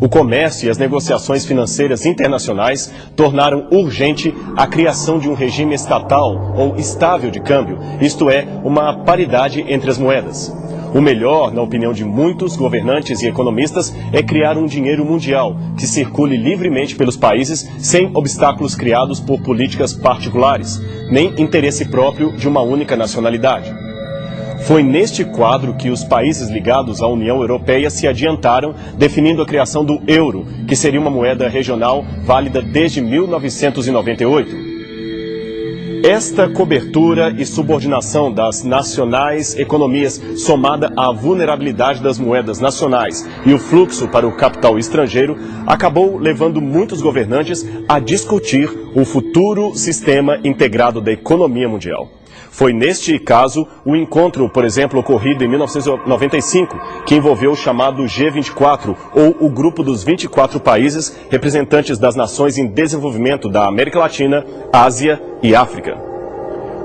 O comércio e as negociações financeiras internacionais tornaram urgente a criação de um regime estatal ou estável de câmbio, isto é, uma paridade entre as moedas. O melhor, na opinião de muitos governantes e economistas, é criar um dinheiro mundial que circule livremente pelos países sem obstáculos criados por políticas particulares, nem interesse próprio de uma única nacionalidade. Foi neste quadro que os países ligados à União Europeia se adiantaram, definindo a criação do euro, que seria uma moeda regional válida desde 1998. Esta cobertura e subordinação das nacionais economias, somada à vulnerabilidade das moedas nacionais e o fluxo para o capital estrangeiro, acabou levando muitos governantes a discutir o futuro sistema integrado da economia mundial. Foi neste caso o encontro, por exemplo, ocorrido em 1995, que envolveu o chamado G24, ou o grupo dos 24 países representantes das nações em desenvolvimento da América Latina, Ásia e África.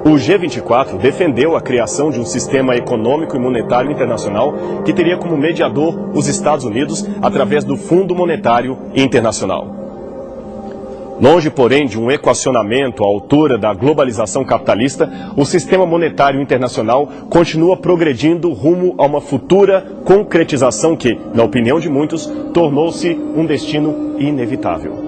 O G24 defendeu a criação de um sistema econômico e monetário internacional que teria como mediador os Estados Unidos através do Fundo Monetário Internacional. Longe, porém, de um equacionamento à altura da globalização capitalista, o sistema monetário internacional continua progredindo rumo a uma futura concretização que, na opinião de muitos, tornou-se um destino inevitável.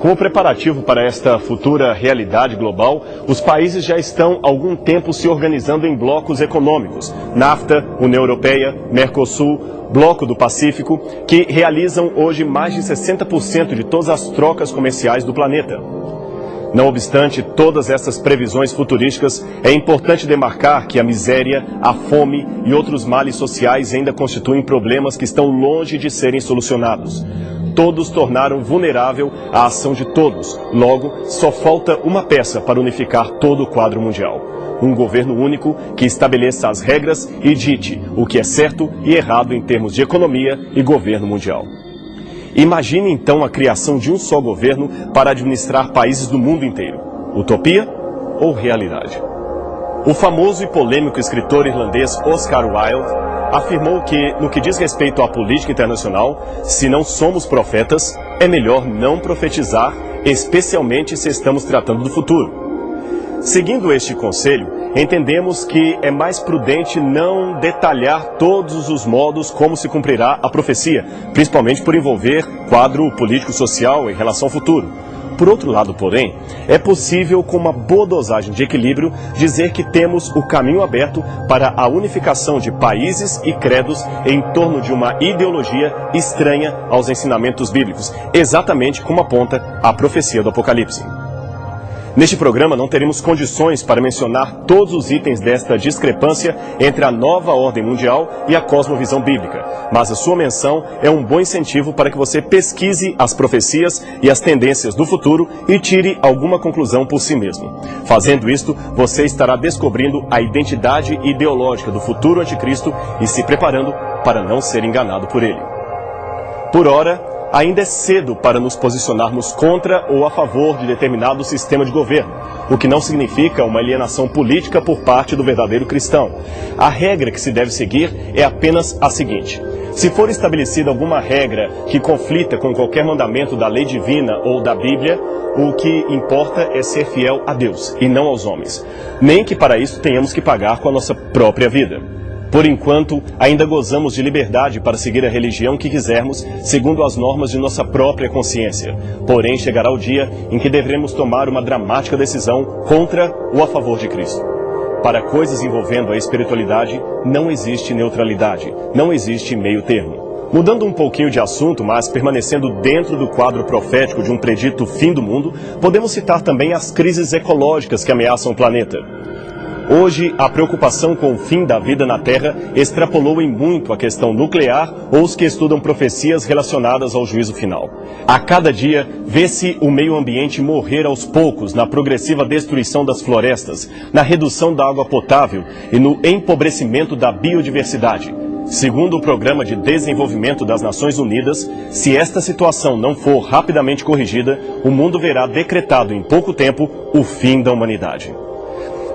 Como preparativo para esta futura realidade global, os países já estão há algum tempo se organizando em blocos econômicos, NAFTA, União Europeia, Mercosul, Bloco do Pacífico, que realizam hoje mais de 60% de todas as trocas comerciais do planeta. Não obstante todas essas previsões futurísticas, é importante demarcar que a miséria, a fome e outros males sociais ainda constituem problemas que estão longe de serem solucionados. Todos tornaram vulnerável a ação de todos, logo, só falta uma peça para unificar todo o quadro mundial. Um governo único que estabeleça as regras e dite o que é certo e errado em termos de economia e governo mundial. Imagine então a criação de um só governo para administrar países do mundo inteiro. Utopia ou realidade? O famoso e polêmico escritor irlandês Oscar Wilde afirmou que, no que diz respeito à política internacional, se não somos profetas, é melhor não profetizar, especialmente se estamos tratando do futuro. Seguindo este conselho, entendemos que é mais prudente não detalhar todos os modos como se cumprirá a profecia, principalmente por envolver quadro político-social em relação ao futuro. Por outro lado, porém, é possível, com uma boa dosagem de equilíbrio, dizer que temos o caminho aberto para a unificação de países e credos em torno de uma ideologia estranha aos ensinamentos bíblicos, exatamente como aponta a profecia do Apocalipse. Neste programa não teremos condições para mencionar todos os itens desta discrepância entre a nova ordem mundial e a cosmovisão bíblica, mas a sua menção é um bom incentivo para que você pesquise as profecias e as tendências do futuro e tire alguma conclusão por si mesmo. Fazendo isto, você estará descobrindo a identidade ideológica do futuro anticristo e se preparando para não ser enganado por ele. Por ora, ainda é cedo para nos posicionarmos contra ou a favor de determinado sistema de governo, o que não significa uma alienação política por parte do verdadeiro cristão. A regra que se deve seguir é apenas a seguinte: se for estabelecida alguma regra que conflita com qualquer mandamento da lei divina ou da Bíblia, o que importa é ser fiel a Deus e não aos homens, nem que para isso tenhamos que pagar com a nossa própria vida. Por enquanto, ainda gozamos de liberdade para seguir a religião que quisermos, segundo as normas de nossa própria consciência. Porém, chegará o dia em que deveremos tomar uma dramática decisão contra ou a favor de Cristo. Para coisas envolvendo a espiritualidade, não existe neutralidade, não existe meio termo. Mudando um pouquinho de assunto, mas permanecendo dentro do quadro profético de um predito fim do mundo, podemos citar também as crises ecológicas que ameaçam o planeta. Hoje, a preocupação com o fim da vida na Terra extrapolou em muito a questão nuclear ou os que estudam profecias relacionadas ao juízo final. A cada dia, vê-se o meio ambiente morrer aos poucos na progressiva destruição das florestas, na redução da água potável e no empobrecimento da biodiversidade. Segundo o Programa de Desenvolvimento das Nações Unidas, se esta situação não for rapidamente corrigida, o mundo verá decretado em pouco tempo o fim da humanidade.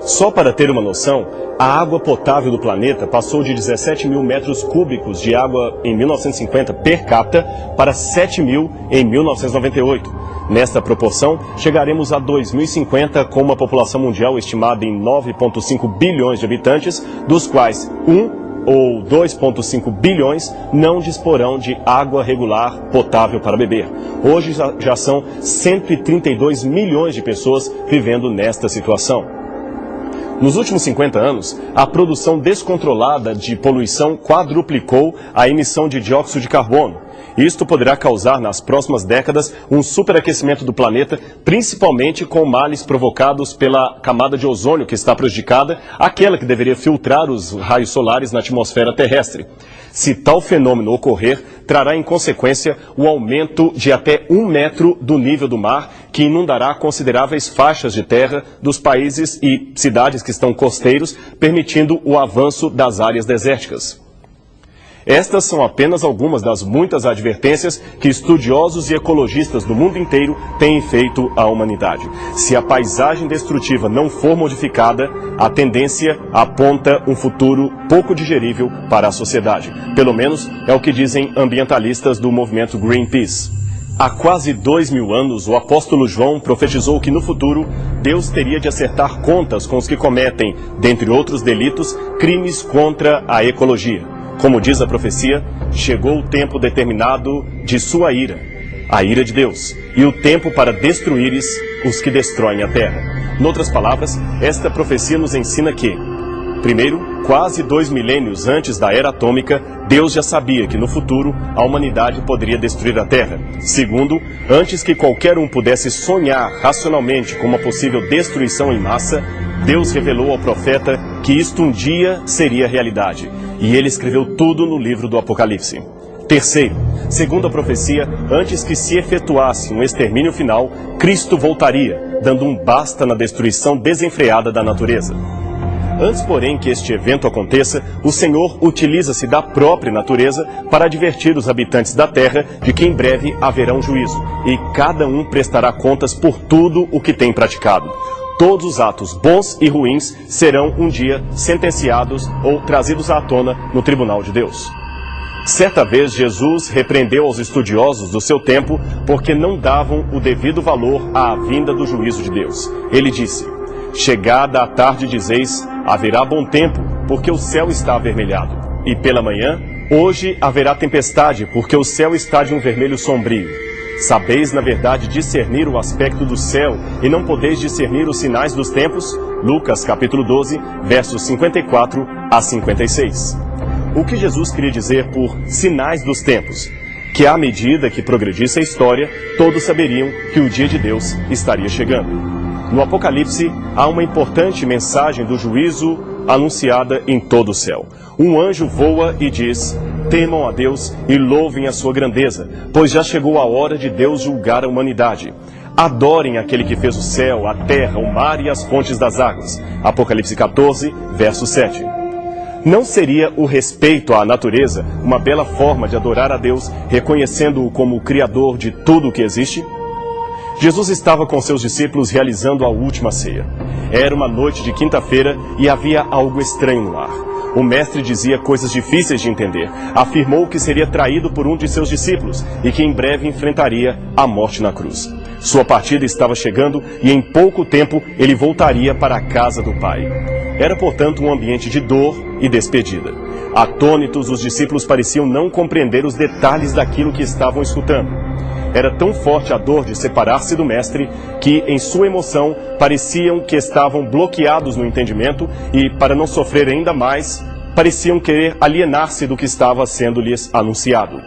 Só para ter uma noção, a água potável do planeta passou de 17 mil metros cúbicos de água em 1950 per capita para 7 mil em 1998. Nesta proporção, chegaremos a 2050 com uma população mundial estimada em 9,5 bilhões de habitantes, dos quais 1 ou 2,5 bilhões não disporão de água regular potável para beber. Hoje já são 132 milhões de pessoas vivendo nesta situação. Nos últimos 50 anos, a produção descontrolada de poluição quadruplicou a emissão de dióxido de carbono. Isto poderá causar, nas próximas décadas, um superaquecimento do planeta, principalmente com males provocados pela camada de ozônio que está prejudicada, aquela que deveria filtrar os raios solares na atmosfera terrestre. Se tal fenômeno ocorrer, trará em consequência o aumento de até 1 metro do nível do mar, que inundará consideráveis faixas de terra dos países e cidades que estão costeiros, permitindo o avanço das áreas desérticas. Estas são apenas algumas das muitas advertências que estudiosos e ecologistas do mundo inteiro têm feito à humanidade. Se a paisagem destrutiva não for modificada, a tendência aponta um futuro pouco digerível para a sociedade. Pelo menos é o que dizem ambientalistas do movimento Greenpeace. Há quase 2000 anos, o apóstolo João profetizou que no futuro Deus teria de acertar contas com os que cometem, dentre outros delitos, crimes contra a ecologia. Como diz a profecia, chegou o tempo determinado de sua ira, a ira de Deus, e o tempo para destruíres os que destroem a terra. Noutras palavras, esta profecia nos ensina que, primeiro, quase 2 milênios antes da era atômica, Deus já sabia que no futuro a humanidade poderia destruir a Terra. Segundo, antes que qualquer um pudesse sonhar racionalmente com uma possível destruição em massa, Deus revelou ao profeta que isto um dia seria realidade. E ele escreveu tudo no livro do Apocalipse. Terceiro, segundo a profecia, antes que se efetuasse um extermínio final, Cristo voltaria, dando um basta na destruição desenfreada da natureza. Antes, porém, que este evento aconteça, o Senhor utiliza-se da própria natureza para advertir os habitantes da terra de que em breve haverá um juízo, e cada um prestará contas por tudo o que tem praticado. Todos os atos bons e ruins serão um dia sentenciados ou trazidos à tona no tribunal de Deus. Certa vez, Jesus repreendeu aos estudiosos do seu tempo porque não davam o devido valor à vinda do juízo de Deus. Ele disse: chegada a tarde dizeis, haverá bom tempo, porque o céu está avermelhado. E pela manhã, hoje haverá tempestade, porque o céu está de um vermelho sombrio. Sabeis, na verdade, discernir o aspecto do céu, e não podeis discernir os sinais dos tempos? Lucas capítulo 12, versos 54 a 56. O que Jesus queria dizer por sinais dos tempos? Que à medida que progredisse a história, todos saberiam que o dia de Deus estaria chegando. No Apocalipse, há uma importante mensagem do juízo anunciada em todo o céu. Um anjo voa e diz: temam a Deus e louvem a sua grandeza, pois já chegou a hora de Deus julgar a humanidade. Adorem aquele que fez o céu, a terra, o mar e as fontes das águas. Apocalipse 14, verso 7. Não seria o respeito à natureza uma bela forma de adorar a Deus, reconhecendo-o como o Criador de tudo o que existe? Jesus estava com seus discípulos realizando a última ceia. Era uma noite de quinta-feira e havia algo estranho no ar. O mestre dizia coisas difíceis de entender. Afirmou que seria traído por um de seus discípulos e que em breve enfrentaria a morte na cruz. Sua partida estava chegando e em pouco tempo ele voltaria para a casa do Pai. Era, portanto, um ambiente de dor e despedida. Atônitos, os discípulos pareciam não compreender os detalhes daquilo que estavam escutando. Era tão forte a dor de separar-se do mestre que, em sua emoção, pareciam que estavam bloqueados no entendimento e, para não sofrer ainda mais, pareciam querer alienar-se do que estava sendo lhes anunciado.